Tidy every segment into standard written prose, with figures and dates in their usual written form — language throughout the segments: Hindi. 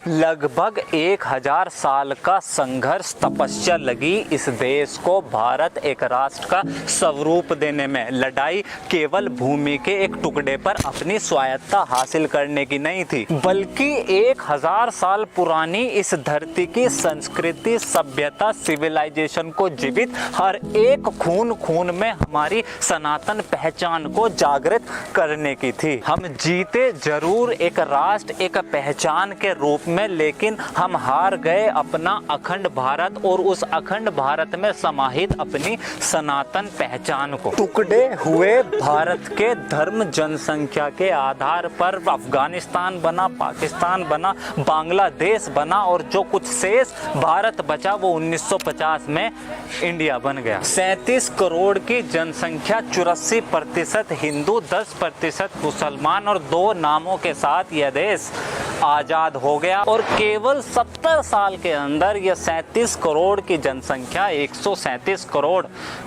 लगभग 1000 साल का संघर्ष तपस्या लगी इस देश को भारत एक राष्ट्र का स्वरूप देने में। लड़ाई केवल भूमि के एक टुकड़े पर अपनी स्वायत्तता हासिल करने की नहीं थी, बल्कि 1000 साल पुरानी इस धरती की संस्कृति, सभ्यता, सिविलाइजेशन को जीवित, हर एक खून खून में हमारी सनातन पहचान को जागृत करने की थी। हम जीते जरूर एक राष्ट्र, एक पहचान के रूप में, लेकिन हम हार गए अपना अखंड भारत और उस अखंड भारत में समाहित अपनी सनातन पहचान को। टुकड़े हुए भारत के धर्म, जनसंख्या के आधार पर अफगानिस्तान बना, पाकिस्तान बना, बांग्लादेश बना और जो कुछ शेष भारत बचा वो 1950 में इंडिया बन गया। 37 करोड़ की जनसंख्या, 84% हिंदू, 10% मुसलमान और 2 नामों के साथ यह देश आजाद हो गया और केवल 70 साल के अंदर यह 37 करोड़ की जनसंख्या 137 करोड़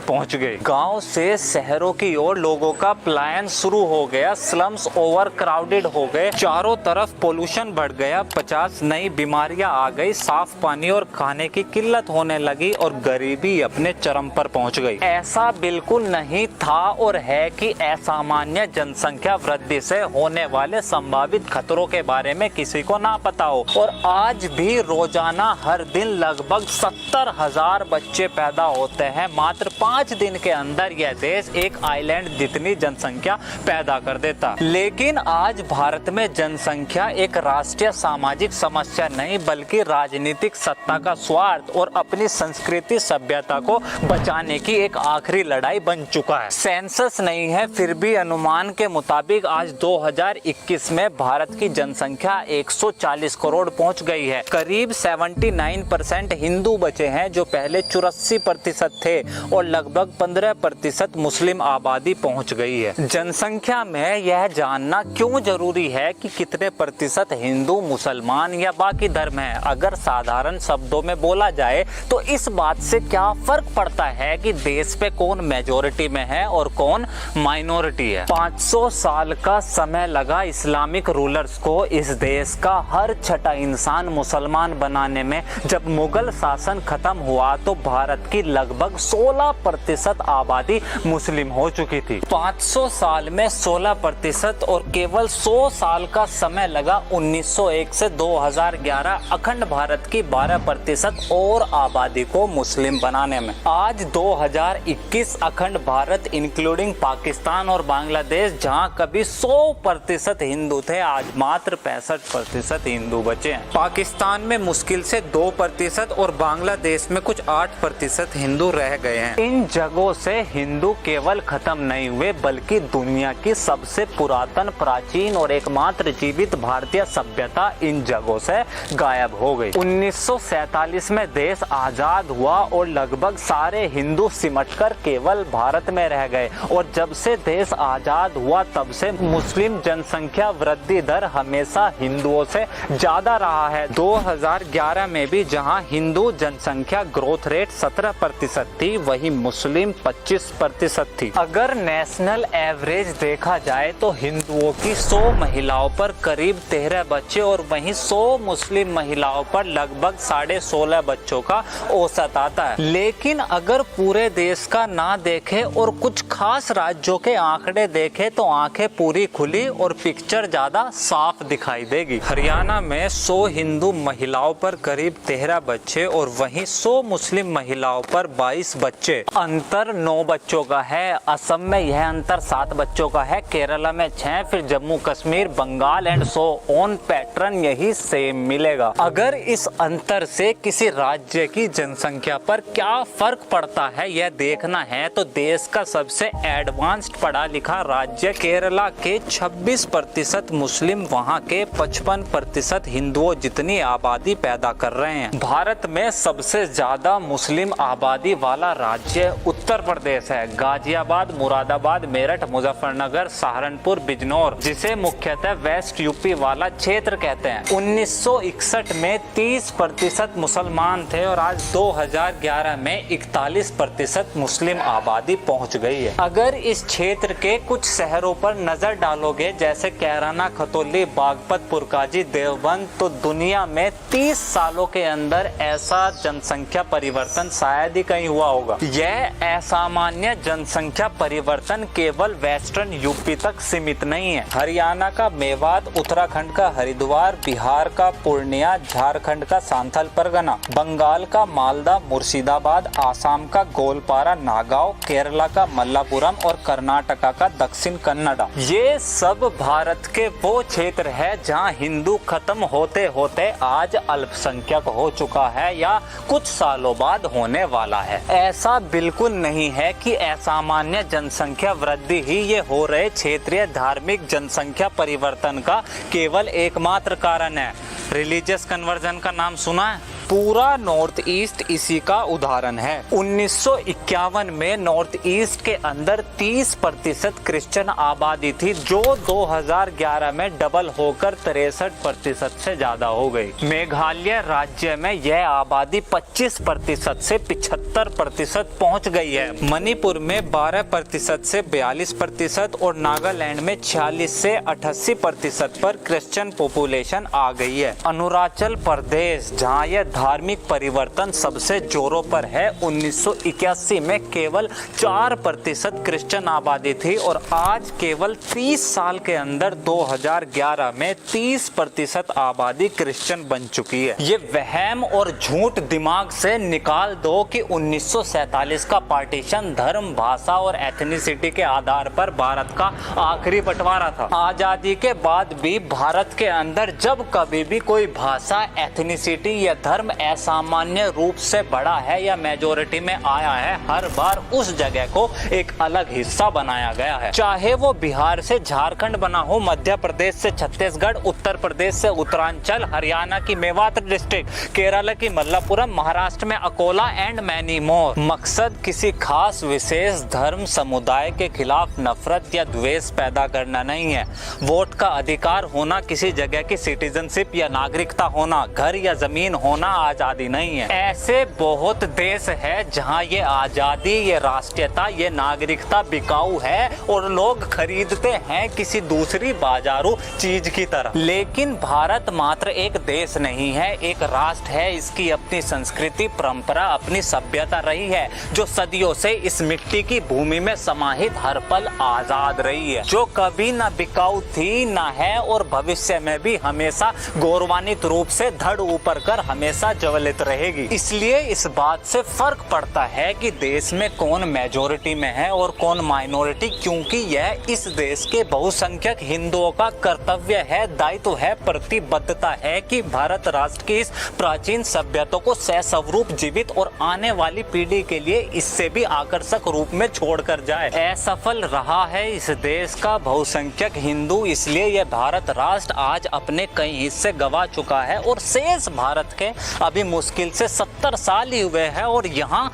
पहुंच गई। गांव से शहरों की ओर लोगों का पलायन शुरू हो गया, स्लम्स ओवर क्राउडेड हो गए, चारों तरफ पोल्यूशन बढ़ गया, 50 नई बीमारियां आ गई, साफ पानी और खाने की किल्लत होने लगी और गरीबी अपने चरम पर पहुंच गई। ऐसा बिल्कुल नहीं था और है कि असामान्य जनसंख्या वृद्धि से होने वाले संभावित खतरों के बारे में किसी को ना पता हो। और आज भी रोजाना हर दिन लगभग 70,000 बच्चे पैदा होते हैं। मात्र 5 दिन के अंदर यह देश एक आइलैंड जितनी जनसंख्या पैदा कर देता। लेकिन आज भारत में जनसंख्या एक राष्ट्रीय सामाजिक समस्या नहीं, बल्कि राजनीतिक सत्ता का स्वार्थ और अपनी संस्कृति, सभ्यता को बचाने की एक आखिरी लड़ाई बन चुका है। सेंसस नहीं है, फिर भी अनुमान के मुताबिक आज 2021 में भारत की जनसंख्या 140 करोड़ पहुंच गई है। करीब 79% हिंदू बचे हैं जो पहले 84% थे और लगभग 15% मुस्लिम आबादी पहुंच गई है। जनसंख्या में यह जानना क्यों जरूरी है कि कितने प्रतिशत हिंदू, मुसलमान या बाकी धर्म है? अगर साधारण शब्दों में बोला जाए तो इस बात से क्या फर्क पड़ता है कि देश पे कौन मेजोरिटी में है और कौन माइनॉरिटी है। 500 साल का समय लगा इस्लामिक रूलर्स को इस देश का हर छठा इंसान मुसलमान बनाने में। जब मुगल शासन खत्म हुआ तो भारत की लगभग 16% आबादी मुस्लिम हो चुकी थी। 500 साल में 16% और केवल 100 साल का समय लगा 1901 से 2011 अखंड भारत की 12% और आबादी को मुस्लिम बनाने में। आज 2021 अखंड भारत इंक्लूडिंग पाकिस्तान और बांग्लादेश, जहां कभी 100% हिंदू थे, आज मात्र 65% हिंदू बचे हैं। पाकिस्तान में मुश्किल से 2% और बांग्लादेश में कुछ 8% हिंदू रह गए हैं। इन जगहों से हिंदू केवल खत्म नहीं हुए, बल्कि दुनिया की सबसे पुरातन, प्राचीन और एकमात्र जीवित भारतीय सभ्यता इन जगहों से गायब हो गई। 1947 में देश आजाद हुआ और लगभग सारे हिंदू सिमटकर केवल भारत में रह गए और जब से देश आजाद हुआ तब से मुस्लिम जनसंख्या वृद्धि दर हमेशा हिंदुओं से ज्यादा रहा है। 2011 में भी जहां हिंदू जनसंख्या ग्रोथ रेट 17% थी, वहीं मुस्लिम 25% थी। अगर नेशनल एवरेज देखा जाए तो हिंदुओं की 100 महिलाओं पर करीब 13 बच्चे और वहीं 100 मुस्लिम महिलाओं पर लगभग 16.5 बच्चों का औसत आता है। लेकिन अगर पूरे देश का ना देखे और कुछ खास राज्यों के आंकड़े देखे तो आंखें पूरी खुली और पिक्चर ज्यादा साफ दिखाई देगी। हरियाणा में 100 हिंदू महिलाओं पर करीब 13 बच्चे और वहीं 100 मुस्लिम महिलाओं पर 22 बच्चे। अंतर 9 बच्चों का है। असम में यह अंतर 7 बच्चों का है, केरला में 6, फिर Jammu Kashmir, Bengal and so on pattern यही सेम मिलेगा। अगर इस अंतर से किसी राज्य की जनसंख्या पर क्या फर्क पड़ता है यह देखना है तो देश का सबसे एडवांस्ड पढ़ा लिखा राज्य केरला के 26% मुस्लिम, वहां के 55% हिंदुओं जितनी आबादी पैदा कर रहे हैं। भारत में सबसे ज्यादा मुस्लिम आबादी वाला राज्य उत्तर प्रदेश है। गाजियाबाद, मुरादाबाद, मेरठ, मुजफ्फरनगर, सहारनपुर, बिजनौर, जिसे मुख्यतः वेस्ट यूपी वाला क्षेत्र कहते हैं। 1961 में 30% मुसलमान थे और आज 2011 में 41% मुस्लिम आबादी पहुंच गई है। अगर इस क्षेत्र के कुछ शहरों पर नजर डालोगे जैसे कैराना, खतौली, बागपतपुर काजी देवबंद, तो दुनिया में 30 सालों के अंदर ऐसा जनसंख्या परिवर्तन शायद ही कहीं हुआ होगा। यह असामान्य जनसंख्या परिवर्तन केवल वेस्टर्न यूपी तक सीमित नहीं है। हरियाणा का मेवात, उत्तराखंड का हरिद्वार, बिहार का पूर्णिया, झारखंड का सांथल परगना, बंगाल का मालदा, मुर्शिदाबाद, आसाम का गोलपारा, नागांव, केरला का मल्लापुरम और कर्नाटका का दक्षिण कन्नड़ा, ये सब भारत के वो क्षेत्र है जहां हिंदू खत्म होते होते आज अल्पसंख्यक हो चुका है या कुछ सालों बाद होने वाला है। ऐसा बिल्कुल नहीं है कि असामान्य जनसंख्या वृद्धि ही ये हो रहे क्षेत्रीय धार्मिक जनसंख्या परिवर्तन का केवल एकमात्र कारण है। रिलीजियस कन्वर्जन का नाम सुना है? पूरा नॉर्थ ईस्ट इसी का उदाहरण है। 1951 में नॉर्थ ईस्ट के अंदर 30% क्रिश्चियन आबादी थी, जो 2011 में डबल होकर 63% से ज्यादा हो गई। मेघालय राज्य में यह आबादी 25% से 75% पहुंच गई है। मणिपुर में 12% से 42% और नागालैंड में 46 से 88% पर क्रिश्चियन पॉपुलेशन आ गई है। अरुणाचल प्रदेश, जहां यह धार्मिक परिवर्तन सबसे जोरों पर है, 1981 में केवल 4% क्रिश्चियन आबादी थी और आज केवल 30 साल के अंदर 2011 में 30% आबादी क्रिश्चियन बन चुकी है। ये वहम और झूठ दिमाग से निकाल दो कि 1947 का पार्टीशन धर्म, भाषा और एथनिसिटी के आधार पर भारत का आखिरी बंटवारा था। आजादी के बाद भी भारत के अंदर जब कभी भी कोई भाषा, एथनिसिटी या धर्म असामान्य रूप से बढ़ा है या मेजोरिटी में आया है, हर बार उस जगह को एक अलग हिस्सा बनाया गया है। चाहे वो बिहार से झारखंड बना हो, मध्य प्रदेश से छत्तीसगढ़, उत्तर प्रदेश से उत्तरांचल, हरियाणा की मेवात डिस्ट्रिक्ट, केरला की मल्लापुरम, महाराष्ट्र में अकोला एंड मैनी मोर। मकसद किसी खास विशेष धर्म समुदाय के खिलाफ नफरत या द्वेष पैदा करना नहीं है। वोट का अधिकार होना, किसी जगह की सिटीजनशिप या नागरिकता होना, घर या जमीन होना आजादी नहीं है। ऐसे बहुत देश है जहां ये आजादी, ये राष्ट्रीयता, ये नागरिकता बिकाऊ है और लोग खरीदते हैं किसी दूसरी बाजारू चीज की तरह। लेकिन भारत मात्र एक देश नहीं है, एक राष्ट्र है। इसकी अपनी संस्कृति, परंपरा, अपनी सभ्यता रही है जो सदियों से इस मिट्टी की भूमि में समाहित हर पल आजाद रही है, जो कभी न बिकाऊ थी, न है और भविष्य में भी हमेशा गौरवान्वित रूप से धड़ ऊपर कर हमेशा ज्वलित रहेगी। इसलिए इस बात से फर्क पड़ता है कि देश में कौन मेजोरिटी में है और कौन माइनॉरिटी, क्योंकि यह इस देश के बहुसंख्यक हिंदुओं का कर्तव्य है, दायित्व है, प्रतिबद्धता है कि भारत राष्ट्र की इस प्राचीन सभ्यता को सस्वरूप जीवित और आने वाली पीढ़ी के लिए इससे भी आकर्षक रूप में छोड़कर जाए। असफल रहा है इस देश का बहुसंख्यक हिंदू, इसलिए यह भारत राष्ट्र आज अपने कई हिस्से गंवा चुका है और शेष भारत के अभी मुश्किल से 70 साल ही हुए हैं और यहाँ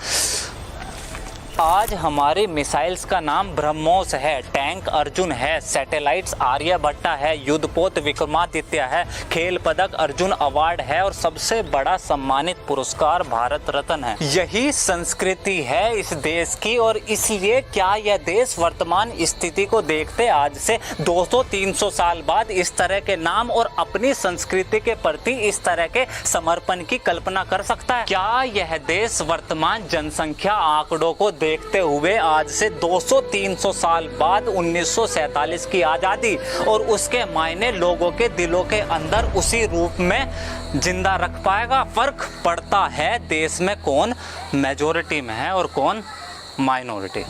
आज हमारी मिसाइल्स का नाम ब्रह्मोस है, टैंक अर्जुन है, सैटेलाइट्स आर्यभट्टा है, युद्धपोत विक्रमादित्य है, खेल पदक अर्जुन अवार्ड है और सबसे बड़ा सम्मानित पुरस्कार भारत रत्न है। यही संस्कृति है इस देश की और इसलिए क्या यह देश वर्तमान स्थिति को देखते आज से 200-300 साल बाद इस तरह के नाम और अपनी संस्कृति के प्रति इस तरह के समर्पण की कल्पना कर सकता है? क्या यह देश वर्तमान जनसंख्या आंकड़ों को देखते हुए आज से 200-300 साल बाद 1947 की आज़ादी और उसके मायने लोगों के दिलों के अंदर उसी रूप में जिंदा रख पाएगा? फर्क पड़ता है देश में कौन मेजॉरिटी में है और कौन माइनॉरिटी।